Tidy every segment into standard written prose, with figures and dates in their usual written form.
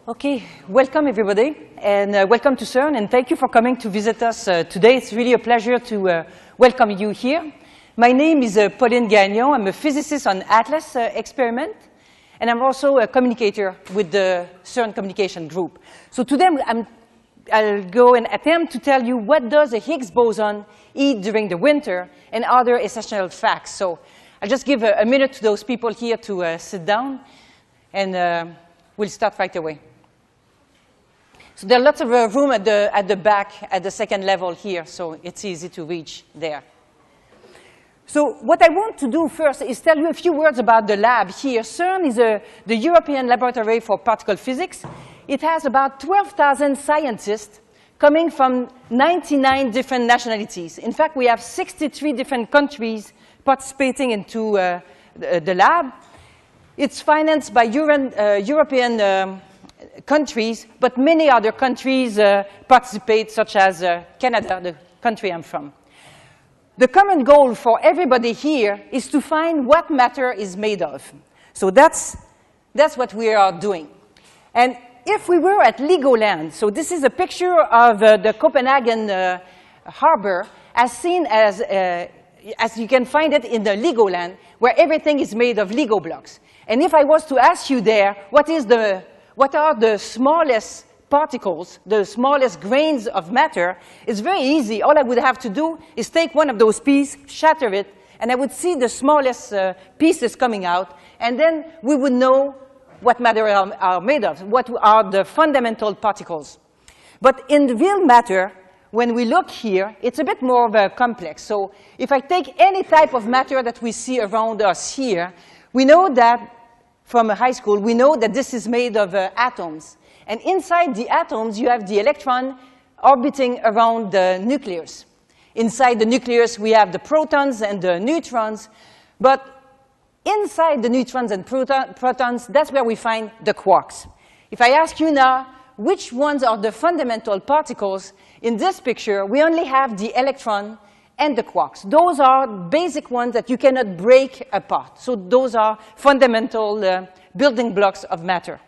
Okay, welcome everybody, and welcome to CERN, and thank you for coming to visit us today. It's really a pleasure to welcome you here. My name is Pauline Gagnon. I'm a physicist on ATLAS experiment, and I'm also a communicator with the CERN communication group. So today I'll go and attempt to tell you what does a Higgs boson eat during the winter and other essential facts. So I'll just give a minute to those people here to sit down, and we'll start right away. So there are lots of room at the back, at the second level here, so it's easy to reach there. So what I want to do first is tell you a few words about the lab here. CERN is the European Laboratory for Particle Physics. It has about 12,000 scientists coming from 99 different nationalities. In fact, we have 63 different countries participating into the lab. It's financed by European countries, but many other countries participate, such as Canada, the country I'm from. The common goal for everybody here is to find what matter is made of. So that's what we are doing. And if we were at Legoland, so this is a picture of the Copenhagen harbor, as seen as you can find it in the Legoland, where everything is made of Lego blocks. And if I was to ask you there, what are the smallest particles, the smallest grains of matter, it's very easy. All I would have to do is take one of those pieces, shatter it, and I would see the smallest pieces coming out, and then we would know what matter are made of, what are the fundamental particles. But in the real matter, when we look here, it's a bit more complex. So if I take any type of matter that we see around us here, we know that from high school, we know that this is made of atoms. And inside the atoms, you have the electron orbiting around the nucleus. Inside the nucleus, we have the protons and the neutrons. But inside the neutrons and protons, that's where we find the quarks. If I ask you now, which ones are the fundamental particles, in this picture, we only have the electron and the quarks. Those are basic ones that you cannot break apart. So those are fundamental building blocks of matter.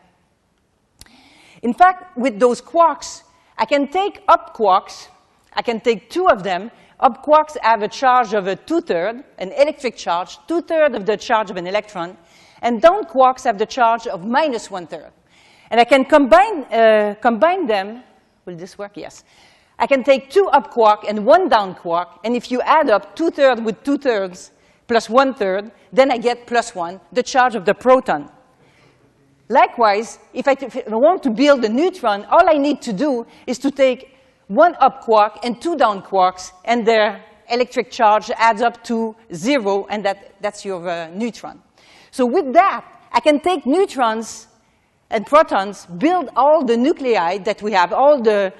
In fact, with those quarks, I can take up quarks. I can take two of them. Up quarks have a charge of a 2/3, an electric charge, 2/3 of the charge of an electron. And down quarks have the charge of -1/3. And I can combine them. Will this work? Yes. I can take two up quark and one down quark, and if you add up 2/3 with 2/3 plus 1/3, then I get +1, the charge of the proton. Likewise, if I want to build a neutron, all I need to do is to take one up quark and two down quarks, and their electric charge adds up to 0, and that's your neutron. So with that, I can take neutrons and protons, build all the nuclei that we have, all the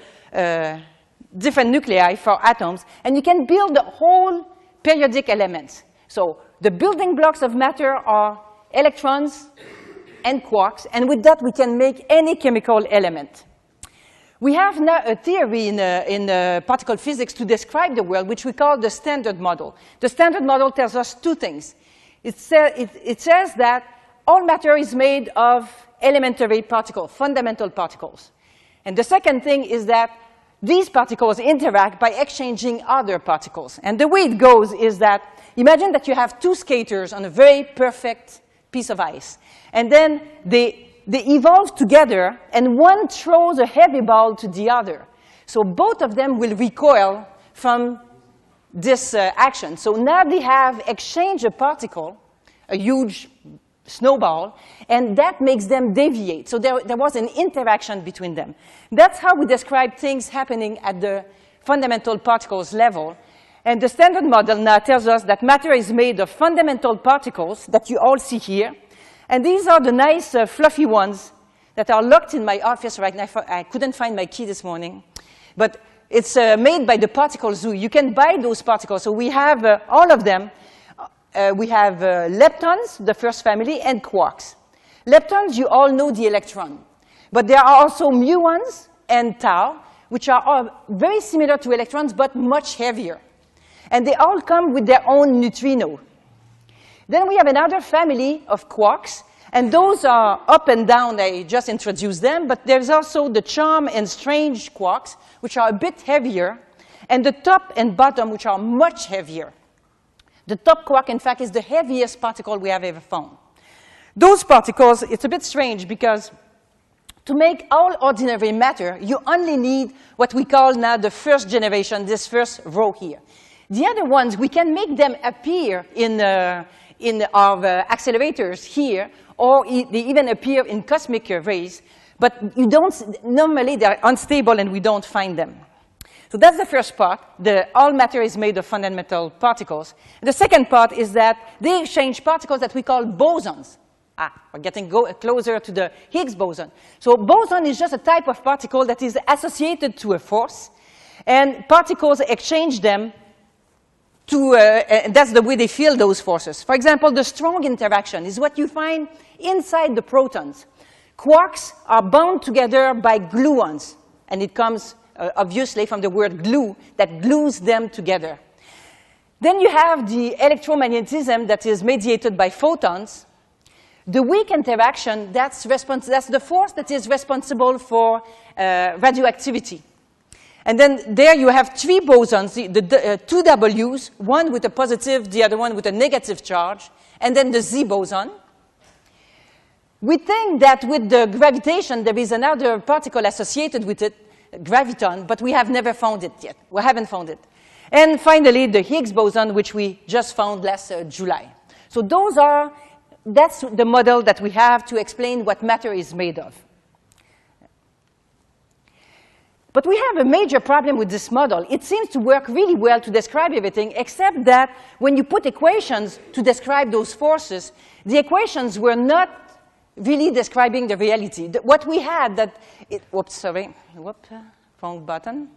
different nuclei for atoms, and you can build the whole periodic elements. So the building blocks of matter are electrons and quarks, and with that we can make any chemical element. We have now a theory in particle physics to describe the world, which we call the Standard Model. The Standard Model tells us two things. It says that all matter is made of elementary particles, fundamental particles. And the second thing is that these particles interact by exchanging other particles. And the way it goes is that, imagine that you have two skaters on a very perfect piece of ice. And then they evolve together, and one throws a heavy ball to the other. So both of them will recoil from this action. So now they have exchanged a particle, a huge snowball, and that makes them deviate. So there was an interaction between them. That's how we describe things happening at the fundamental particles level. And the Standard Model now tells us that matter is made of fundamental particles that you all see here. And these are the nice fluffy ones that are locked in my office right now. I couldn't find my key this morning. But it's made by the Particle Zoo. You can buy those particles. So we have all of them. We have leptons, the first family, and quarks. Leptons, you all know the electron. But there are also muons and tau, which are all very similar to electrons, but much heavier. And they all come with their own neutrino. Then we have another family of quarks, And those are up and down, I just introduced them, but there's also the charm and strange quarks, which are a bit heavier, and the top and bottom, which are much heavier. The top quark, in fact, is the heaviest particle we have ever found. Those particles, it's a bit strange because to make all ordinary matter, you only need what we call now the first generation, this first row here. The other ones, we can make them appear in our accelerators here, or they even appear in cosmic rays, but you don't, normally they're unstable and we don't find them. So that's the first part. All matter is made of fundamental particles. The second part is that they exchange particles that we call bosons. We're getting closer to the Higgs boson. So boson is just a type of particle that is associated to a force, and particles exchange them and that's the way they feel those forces. For example, the strong interaction is what you find inside the protons. Quarks are bound together by gluons, and it comes obviously from the word glue that glues them together. Then you have the electromagnetism that is mediated by photons. The weak interaction, that's the force that is responsible for radioactivity. And then there you have three bosons, two Ws, one with a positive, the other one with a negative charge, and then the Z boson. We think that with the gravitation, there is another particle associated with it, graviton, but we have never found it yet. We haven't found it. And finally, the Higgs boson, which we just found last July. So that's the model that we have to explain what matter is made of. But we have a major problem with this model. It seems to work really well to describe everything, except that when you put equations to describe those forces, the equations were not really describing the reality. What we had wrong button.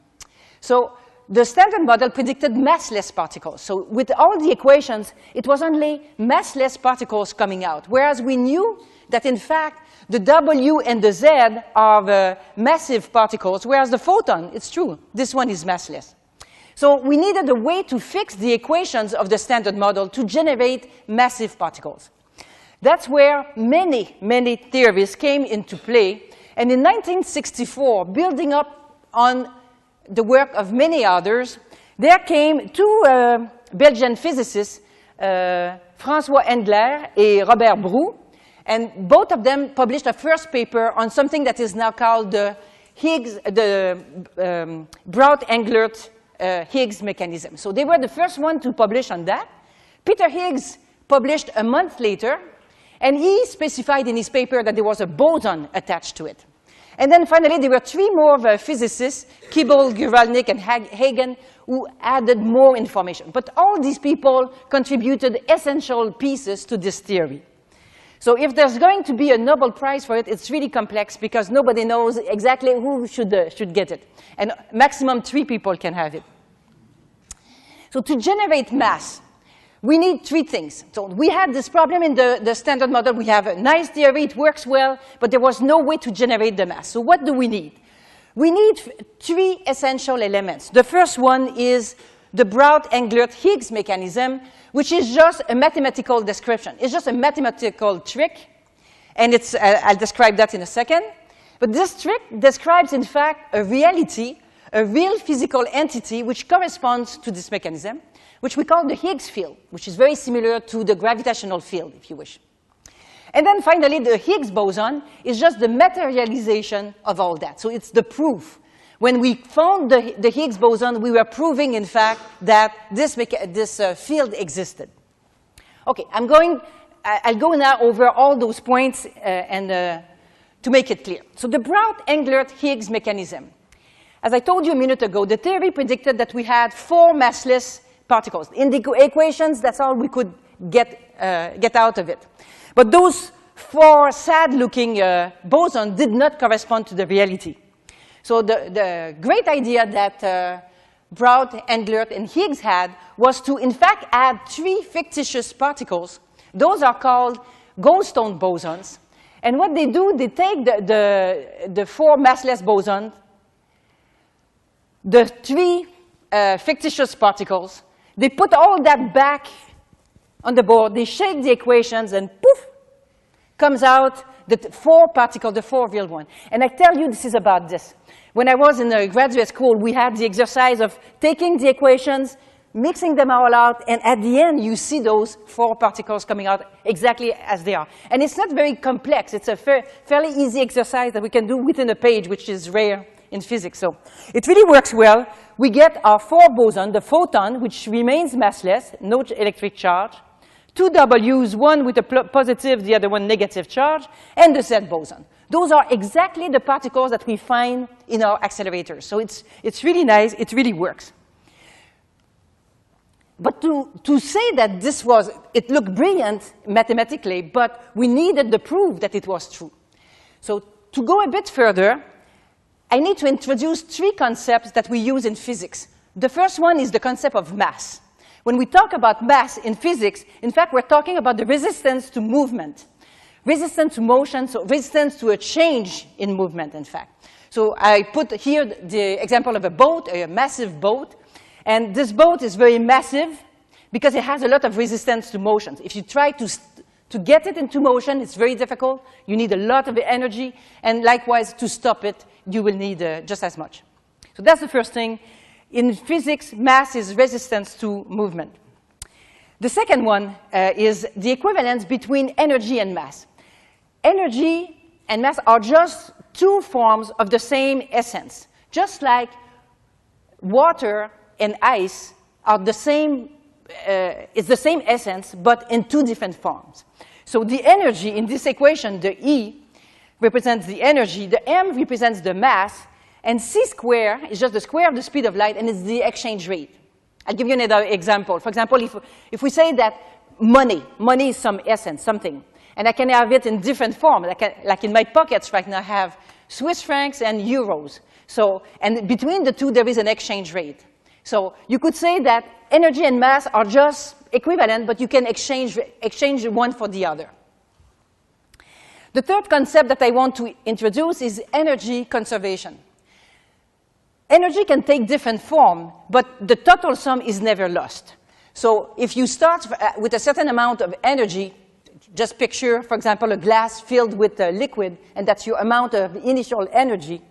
So the standard model predicted massless particles. So with all the equations, it was only massless particles coming out, whereas we knew that, in fact, the W and the Z are massive particles, whereas the photon, it's true, this one is massless. So we needed a way to fix the equations of the standard model to generate massive particles. That's where many, many theories came into play. And in 1964, building up on the work of many others, there came two Belgian physicists, François Engler and Robert Brou, and both of them published a first paper on something that is now called the Brout-Englert Higgs mechanism. So they were the first one to publish on that. Peter Higgs published a month later, and he specified in his paper that there was a boson attached to it. And then finally, there were three more physicists, Kibble, Guralnik, and Hagen, who added more information. But all these people contributed essential pieces to this theory. So if there's going to be a Nobel Prize for it, it's really complex because nobody knows exactly who should get it. And maximum 3 people can have it. So to generate mass, we need 3 things. So we had this problem in the standard model. We have a nice theory, it works well, but there was no way to generate the mass. So what do we need? We need 3 essential elements. The first one is the Brout-Englert Higgs mechanism, which is just a mathematical description. It's just a mathematical trick, and I'll describe that in a second. But this trick describes, in fact, a reality, a real physical entity which corresponds to this mechanism, which we call the Higgs field, which is very similar to the gravitational field, if you wish. And then finally, the Higgs boson is just the materialization of all that. So it's the proof. When we found the Higgs boson, we were proving, in fact, that this field existed. Okay, I'll go now over all those points to make it clear. So the Brout-Englert Higgs mechanism. As I told you a minute ago, the theory predicted that we had 4 massless particles. In the equations, that's all we could get out of it. But those 4 sad-looking bosons did not correspond to the reality. So the great idea that Brout-Englert and Higgs had was to, in fact, add 3 fictitious particles. Those are called goldstone bosons. And what they do, they take the 4 massless bosons, the 3 fictitious particles, they put all that back on the board, they shake the equations, and poof, comes out the four particles, the four real ones. And I tell you, this is about this. When I was in a graduate school, we had the exercise of taking the equations, mixing them all out, and at the end, you see those four particles coming out exactly as they are. And it's not very complex. It's a fairly easy exercise that we can do within a page, which is rare in physics. So it really works well. We get our four boson, the photon, which remains massless, no electric charge, two W's, one with a positive, the other one negative charge, and the Z boson. Those are exactly the particles that we find in our accelerators. So it's really nice. It really works. But to say that it looked brilliant mathematically, but we needed the proof that it was true. So to go a bit further, I need to introduce three concepts that we use in physics. The first one is the concept of mass. When we talk about mass in physics, in fact, we're talking about the resistance to movement, resistance to motion, so resistance to a change in movement, in fact. So I put here the example of a boat, a massive boat. And this boat is very massive because it has a lot of resistance to motion. If you try to get it into motion, it's very difficult. You need a lot of energy. And likewise, to stop it, you will need just as much. So that's the first thing. In physics, mass is resistance to movement. The second one is the equivalence between energy and mass. Energy and mass are just two forms of the same essence. Just like water and ice are the same, it's the same essence, but in two different forms. So the energy in this equation, the E, represents the energy, the M represents the mass, and C squared is just the square of the speed of light, and it's the exchange rate. I'll give you another example. For example, if we say that money is some essence, something, and I can have it in different forms, like in my pockets right now, I have Swiss francs and euros. So, and between the two, there is an exchange rate. So you could say that energy and mass are just equivalent, but you can exchange one for the other. The third concept that I want to introduce is energy conservation. Energy can take different form, but the total sum is never lost. So if you start with a certain amount of energy, just picture, for example, a glass filled with a liquid, and that's your amount of initial energy.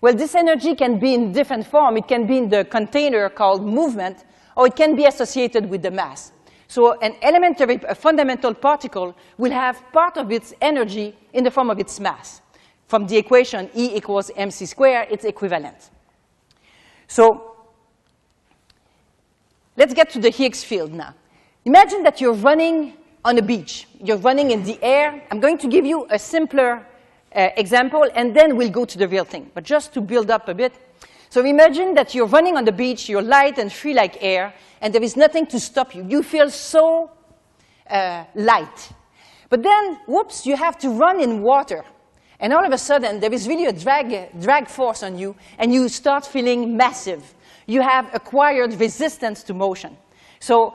Well, this energy can be in different form. It can be in the container called movement, or it can be associated with the mass. So an elementary, a fundamental particle will have part of its energy in the form of its mass. From the equation E equals mc squared, it's equivalent. So let's get to the Higgs field now. Imagine that you're running on a beach. You're running in the air. I'm going to give you a simpler example, and then we'll go to the real thing. But just to build up a bit. So imagine that you're running on the beach, you're light and free like air, and there is nothing to stop you. You feel so light. But then, whoops, you have to run in water. And all of a sudden, there is really a drag force on you, and you start feeling massive. You have acquired resistance to motion. So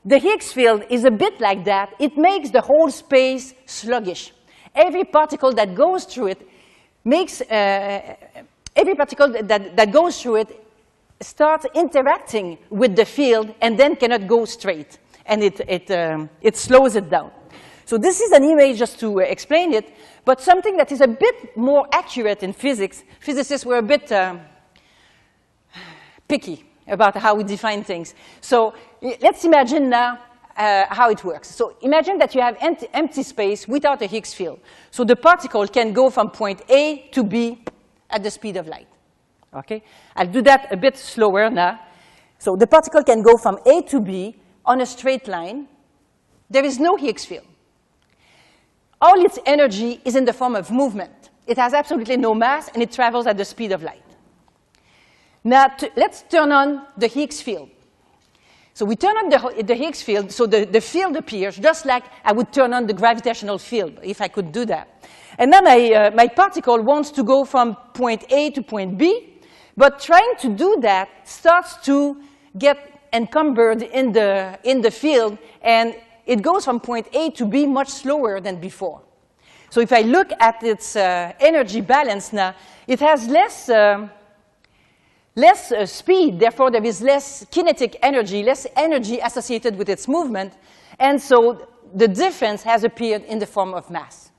the Higgs field is a bit like that. It makes the whole space sluggish. Every particle that goes through it makes, every particle that goes through it starts interacting with the field and then cannot go straight. And it slows it down. So this is an image just to explain it, but something that is a bit more accurate in physics. Physicists were a bit picky about how we define things. So let's imagine now how it works. So imagine that you have empty space without a Higgs field. So the particle can go from point A to B at the speed of light. Okay? I'll do that a bit slower now. So the particle can go from A to B on a straight line. There is no Higgs field. All its energy is in the form of movement. It has absolutely no mass, and it travels at the speed of light. Now, let's turn on the Higgs field. So we turn on the Higgs field, so the field appears, just like I would turn on the gravitational field, if I could do that. And then my particle wants to go from point A to point B, but trying to do that starts to get encumbered in the field, and it goes from point A to B much slower than before. So if I look at its energy balance now, it has less speed, therefore there is less kinetic energy, less energy associated with its movement, and so the difference has appeared in the form of mass.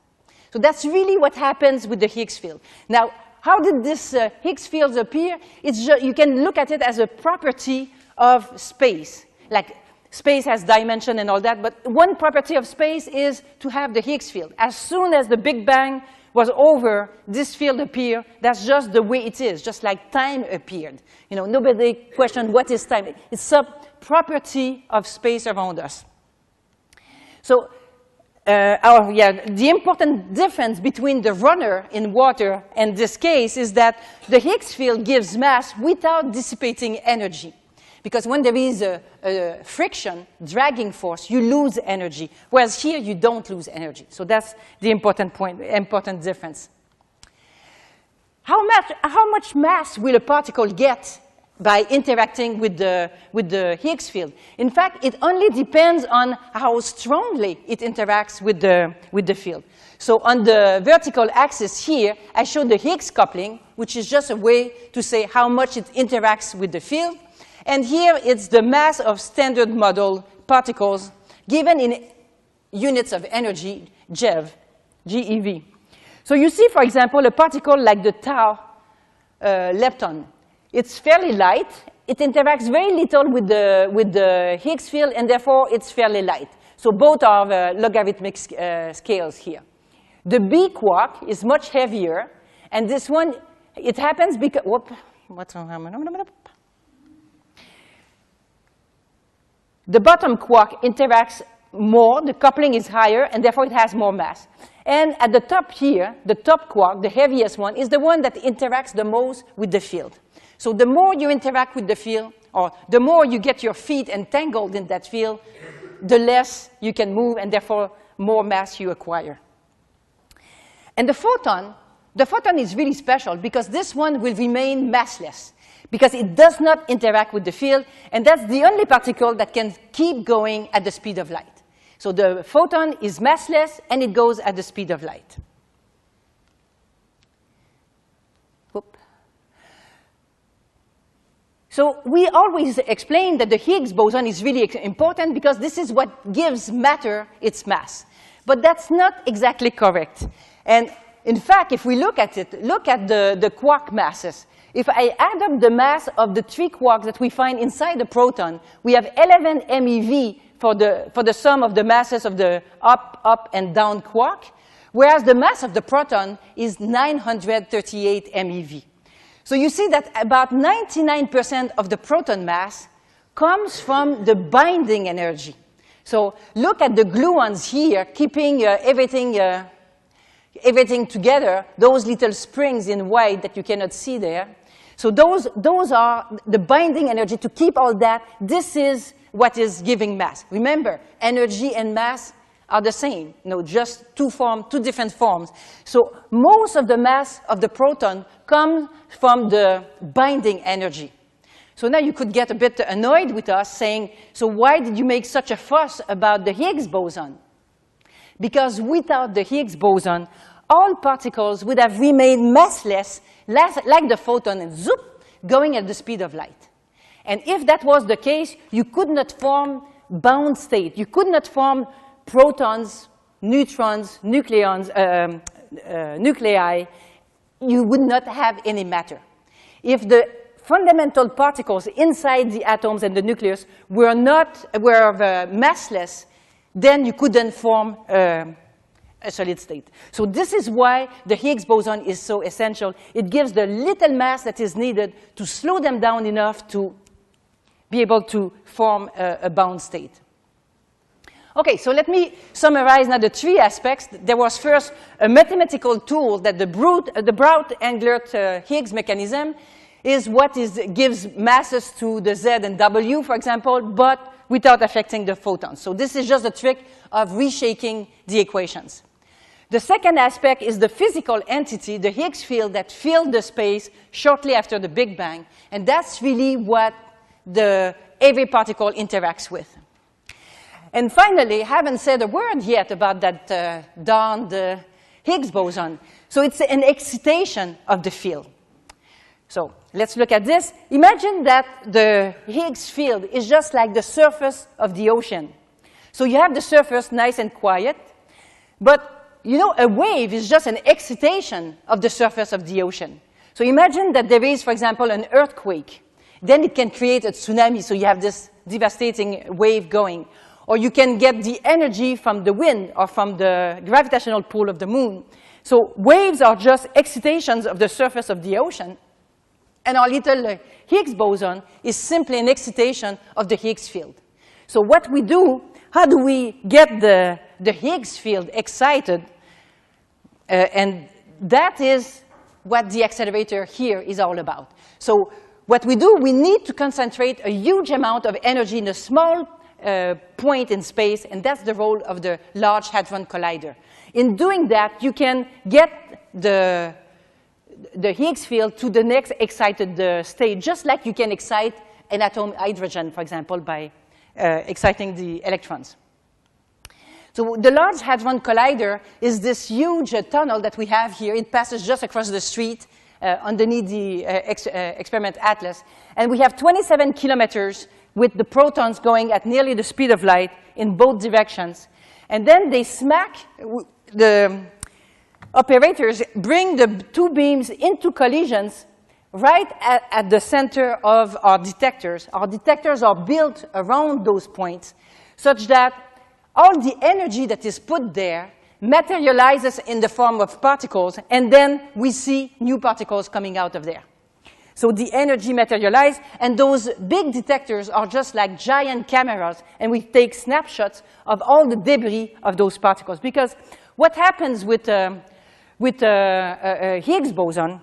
So that's really what happens with the Higgs field. Now, how did this Higgs field appear? You can look at it as a property of space. Like space has dimension and all that, but one property of space is to have the Higgs field. As soon as the Big Bang was over, this field appeared. That's just the way it is, just like time appeared. You know, nobody questioned what is time. It's a property of space around us. So, the important difference between the runner in water and this case is that the Higgs field gives mass without dissipating energy. Because when there is a friction, dragging force, you lose energy, whereas here you don't lose energy. So that's the important point, important difference. How much mass will a particle get by interacting with the Higgs field? In fact, it only depends on how strongly it interacts with the field. So on the vertical axis here, I showed the Higgs coupling, which is just a way to say how much it interacts with the field. And here it's the mass of standard model particles given in units of energy, GeV. So you see, for example, a particle like the tau lepton. It's fairly light. It interacts very little with the Higgs field, and therefore it's fairly light. So both are logarithmic scales here. The B quark is much heavier, and this one, it happens because, the bottom quark interacts more, the coupling is higher, and therefore it has more mass. And at the top here, the top quark, the heaviest one, is the one that interacts the most with the field. So the more you interact with the field, or the more you get your feet entangled in that field, the less you can move, and therefore more mass you acquire. And the photon is really special because this one will remain massless, because it does not interact with the field, and that's the only particle that can keep going at the speed of light. So the photon is massless, and it goes at the speed of light. Whoop. So we always explain that the Higgs boson is really important because this is what gives matter its mass. But that's not exactly correct. And in fact, if we look at it, look at the quark masses. If I add up the mass of the three quarks that we find inside the proton, we have 11 MeV for the sum of the masses of the up, and down quark, whereas the mass of the proton is 938 MeV. So you see that about 99% of the proton mass comes from the binding energy. So look at the gluons here, keeping everything together, those little springs in white that you cannot see there. So those are the binding energy to keep all that. This is what is giving mass. Remember, energy and mass are the same, just two different forms. So most of the mass of the proton comes from the binding energy. So now you could get a bit annoyed with us saying, so why did you make such a fuss about the Higgs boson? Because without the Higgs boson, all particles would have remained massless, like the photon, and zoop, going at the speed of light. And if that was the case, you could not form bound state. You could not form protons, neutrons, nuclei. You would not have any matter. If the fundamental particles inside the atoms and the nucleus were massless, then you couldn't form a solid state. So this is why the Higgs boson is so essential. It gives the little mass that is needed to slow them down enough to be able to form a bound state. Okay, so let me summarize now the three aspects. There was first a mathematical tool that the Brout-Englert Higgs mechanism is what gives masses to the Z and W, for example, but without affecting the photons. So this is just a trick of reshaking the equations. The second aspect is the physical entity, the Higgs field that filled the space shortly after the Big Bang. And that's really what every particle interacts with. And finally, I haven't said a word yet about that darned Higgs boson. So it's an excitation of the field. So let's look at this. Imagine that the Higgs field is just like the surface of the ocean. So you have the surface nice and quiet, but you know, a wave is just an excitation of the surface of the ocean. So imagine that there is, for example, an earthquake. Then it can create a tsunami, so you have this devastating wave going. Or you can get the energy from the wind or from the gravitational pull of the moon. So waves are just excitations of the surface of the ocean. And our little Higgs boson is simply an excitation of the Higgs field. So what we do, how do we get the Higgs field excited? And that is what the accelerator here is all about. So what we do, we need to concentrate a huge amount of energy in a small point in space, and that's the role of the Large Hadron Collider. In doing that, you can get the Higgs field to the next excited state, just like you can excite an atom hydrogen, for example, by exciting the electrons. So the Large Hadron Collider is this huge tunnel that we have here. It passes just across the street underneath the experiment Atlas. And we have 27 kilometers with the protons going at nearly the speed of light in both directions. And then they smack, the operators bring the two beams into collisions right at the center of our detectors. Our detectors are built around those points such that all the energy that is put there materializes in the form of particles, and then we see new particles coming out of there. So the energy materializes, and those big detectors are just like giant cameras, and we take snapshots of all the debris of those particles. Because what happens with a Higgs boson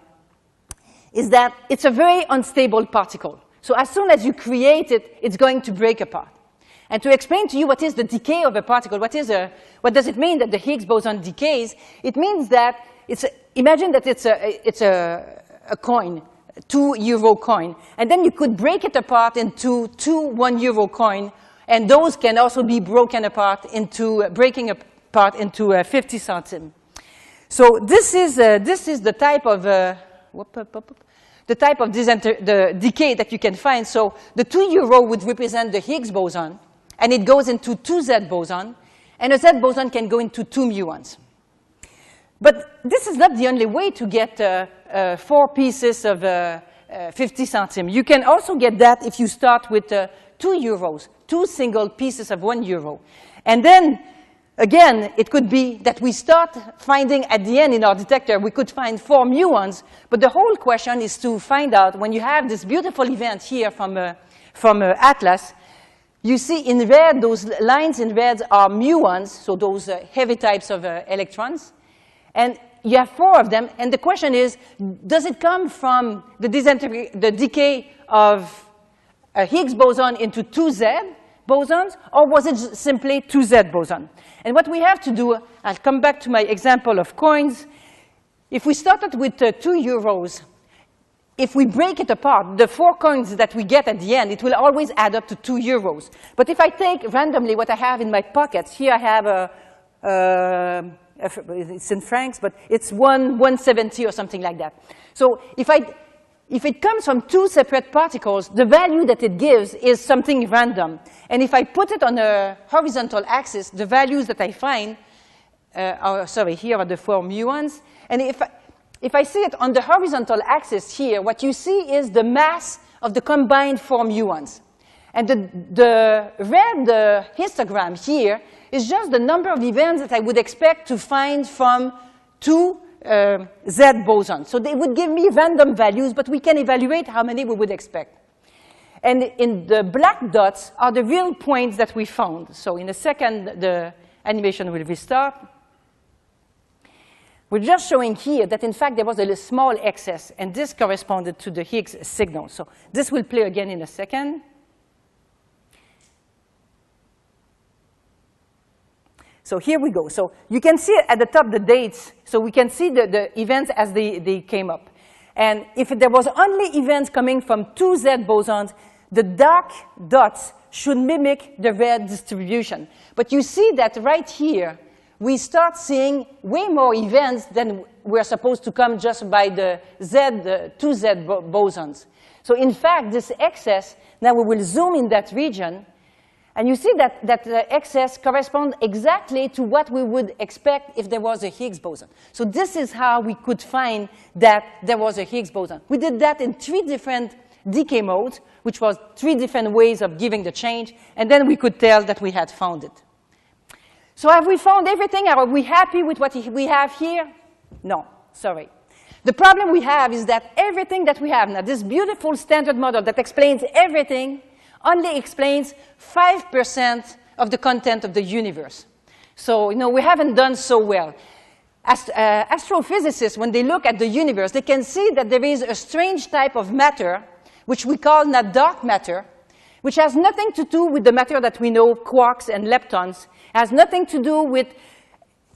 is that it's a very unstable particle. So as soon as you create it, it's going to break apart. And to explain to you what is the decay of a particle, what does it mean that the Higgs boson decays? It means that imagine that it's a coin, €2 coin, and then you could break it apart into two €1 coin, and those can also be broken apart into 50 centimes. So this is the type of the decay that you can find. So the €2 would represent the Higgs boson, and it goes into 2Z boson, and a Z boson can go into 2 muons. But this is not the only way to get 4 pieces of 50 centimes. You can also get that if you start with €2, 2 single pieces of €1. And then, again, it could be that we start finding at the end in our detector, we could find 4 muons, but the whole question is to find out, when you have this beautiful event here from Atlas, you see in red, those lines in red are muons, so those heavy types of electrons. And you have 4 of them, and the question is, does it come from the decay of a Higgs boson into 2Z bosons, or was it simply 2Z boson? And what we have to do, I'll come back to my example of coins. If we started with €2, if we break it apart, the 4 coins that we get at the end, it will always add up to €2. But if I take randomly what I have in my pockets, here I have it's in francs, but it's 170 or something like that. So if it comes from 2 separate particles, the value that it gives is something random. And if I put it on a horizontal axis, the values that I find here are the 4 muons. And if I see it on the horizontal axis here, what you see is the mass of the combined 4 muons. And the red histogram here is just the number of events that I would expect to find from 2 Z bosons. So they would give me random values, but we can evaluate how many we would expect. And in the black dots are the real points that we found. So in a second, the animation will restart. We're just showing here that, in fact, there was a small excess, and this corresponded to the Higgs signal. So this will play again in a second. So here we go. So you can see at the top the dates. So we can see the events as they came up. And if there was only events coming from 2 Z bosons, the dark dots should mimic the red distribution. But you see that right here, we start seeing way more events than we're supposed to come just by the 2 Z bosons. So in fact, this excess, now we will zoom in that region, And you see that the excess corresponds exactly to what we would expect if there was a Higgs boson. So this is how we could find that there was a Higgs boson. We did that in 3 different decay modes, which was 3 different ways of giving the change, and then we could tell that we had found it. So have we found everything? Are we happy with what we have here? No, sorry. The problem we have is that everything that we have now, this beautiful standard model that explains everything, only explains 5% of the content of the universe. So, we haven't done so well. Astrophysicists, when they look at the universe, they can see that there is a strange type of matter, which we call now dark matter, which has nothing to do with the matter that we know, quarks and leptons, has nothing to do with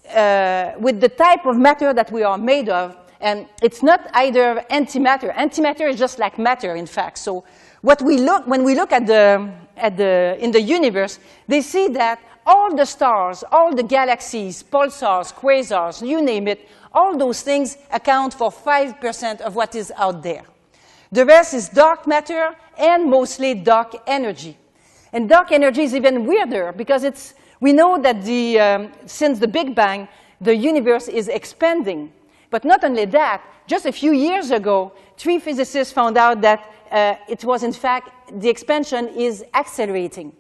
the type of matter that we are made of, and it's not either antimatter. Antimatter is just like matter, in fact. So when we look in the universe, they see that all the stars, all the galaxies, pulsars, quasars, you name it, all those things account for 5% of what is out there. The rest is dark matter and mostly dark energy. And dark energy is even weirder because we know that since the Big Bang, the universe is expanding. But not only that, just a few years ago, 3 physicists found out that it was, in fact, the expansion is accelerating.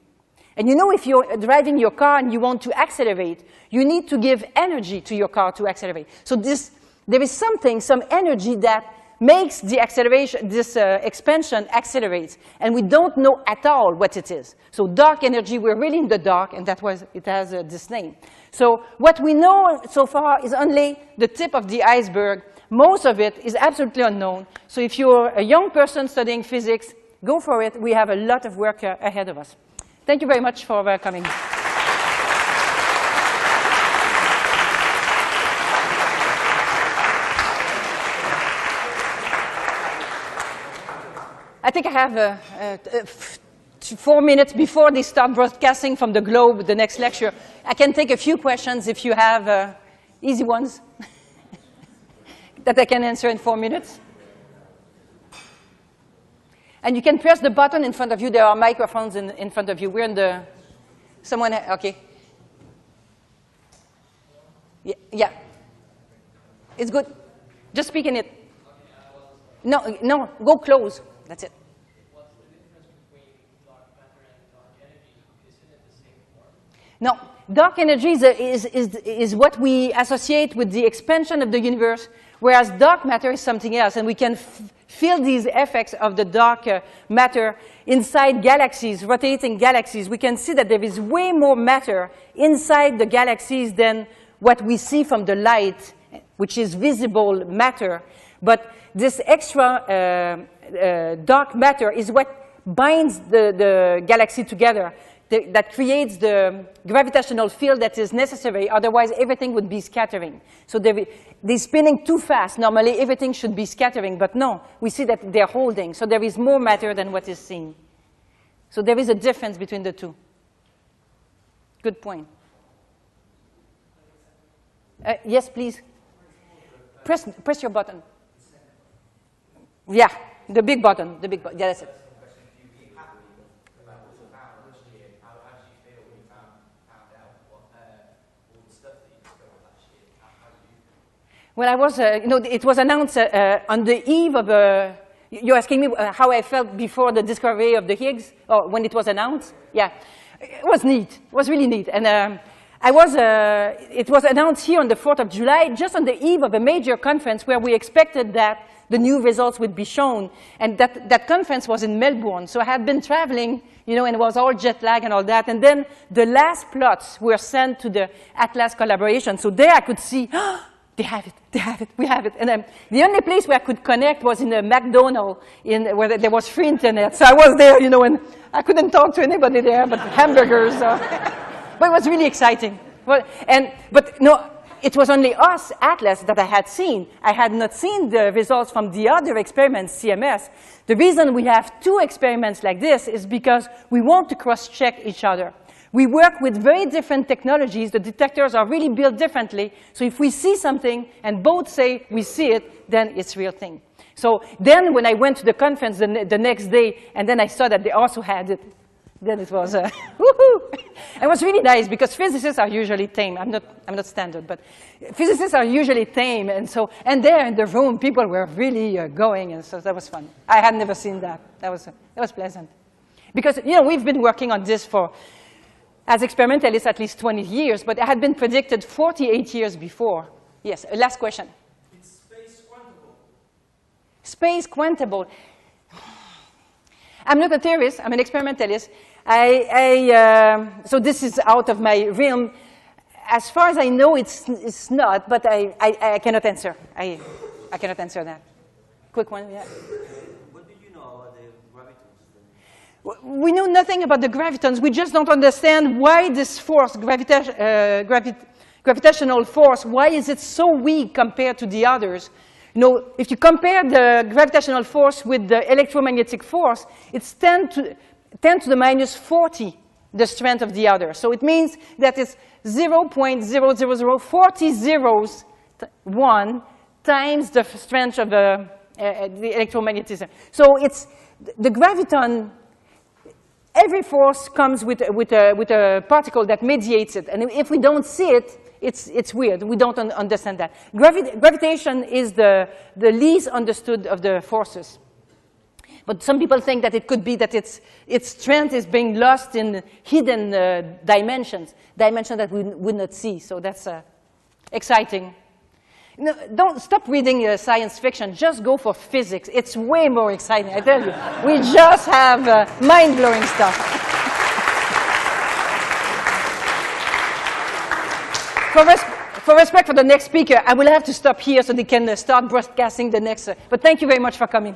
And if you're driving your car and you want to accelerate, you need to give energy to your car to accelerate. So there is some energy that makes the acceleration, this expansion accelerates. And we don't know at all what it is. So dark energy, we're really in the dark, and it has this name. So what we know so far is only the tip of the iceberg. Most of it is absolutely unknown. So if you're a young person studying physics, go for it. We have a lot of work ahead of us. Thank you very much for coming. I think I have 4 minutes before they start broadcasting from the globe, the next lecture. I can take a few questions if you have easy ones that I can answer in 4 minutes. And you can press the button in front of you. There are microphones in front of you. We're in the... Someone... Okay. Yeah. It's good. Just speak in it. No, go close. That's it. What's the difference between dark matter and dark energy? Isn't it the same form? No. Dark energy is what we associate with the expansion of the universe, whereas dark matter is something else. And we can feel these effects of the dark matter inside galaxies, rotating galaxies. We can see that there is way more matter inside the galaxies than what we see from the light, which is visible matter. But this extra dark matter is what binds the galaxy together, that creates the gravitational field that is necessary. Otherwise, everything would be scattering. So they're spinning too fast. Normally, everything should be scattering. But no, we see that they're holding. So there is more matter than what is seen. So there is a difference between the two. Good point. Yes, please. Press your button. Yeah, the big button. Yeah, that's it. Well, I was, it was announced on the eve of you're asking me how I felt before the discovery of the Higgs, or when it was announced? Yeah, it was neat. It was really neat. And it was announced here on the 4th of July, just on the eve of a major conference where we expected that the new results would be shown. And that conference was in Melbourne. So I had been traveling, and it was all jet lag and all that. And then the last plots were sent to the Atlas collaboration. So there I could see, they have it, we have it. And the only place where I could connect was in a McDonald's where there was free internet. So I was there, and I couldn't talk to anybody there but hamburgers. But it was really exciting. But no, it was only us, Atlas, that I had seen. I had not seen the results from the other experiments, CMS. The reason we have 2 experiments like this is because we want to cross-check each other. We work with very different technologies. The detectors are really built differently. So if we see something and both say we see it, then it's a real thing. So then when I went to the conference the next day, and then I saw that they also had it, Then it was, woohoo! It was really nice because physicists are usually tame. I'm not standard, but physicists are usually tame, and there in the room, people were really going, and so that was fun. I had never seen that. That was pleasant. Because, you know, we've been working on this as experimentalists at least 20 years, but it had been predicted 48 years before. Yes, last question. It's space quantable. Space quantable. I'm not a theorist, I'm an experimentalist. So this is out of my realm. As far as I know, it's not, but I cannot answer. I cannot answer that. Quick one, yeah. What do you know about the gravitons? We know nothing about the gravitons. We just don't understand why this force, gravitational force, why is it so weak compared to the others? You know, if you compare the gravitational force with the electromagnetic force, it's 10 to the minus 40, the strength of the other. So it means that it's 0.00040 zeros, 1, times the strength of the electromagnetism. So it's the graviton. Every force comes with a particle that mediates it, and if we don't see it, it's weird. We don't understand that. Gravitation is the least understood of the forces. But some people think that it could be that its strength is being lost in hidden dimensions that we would not see. So that's exciting. No, don't stop reading science fiction. Just go for physics. It's way more exciting, I tell you. We just have mind-blowing stuff. For respect for the next speaker, I will have to stop here so they can start broadcasting the next. But thank you very much for coming.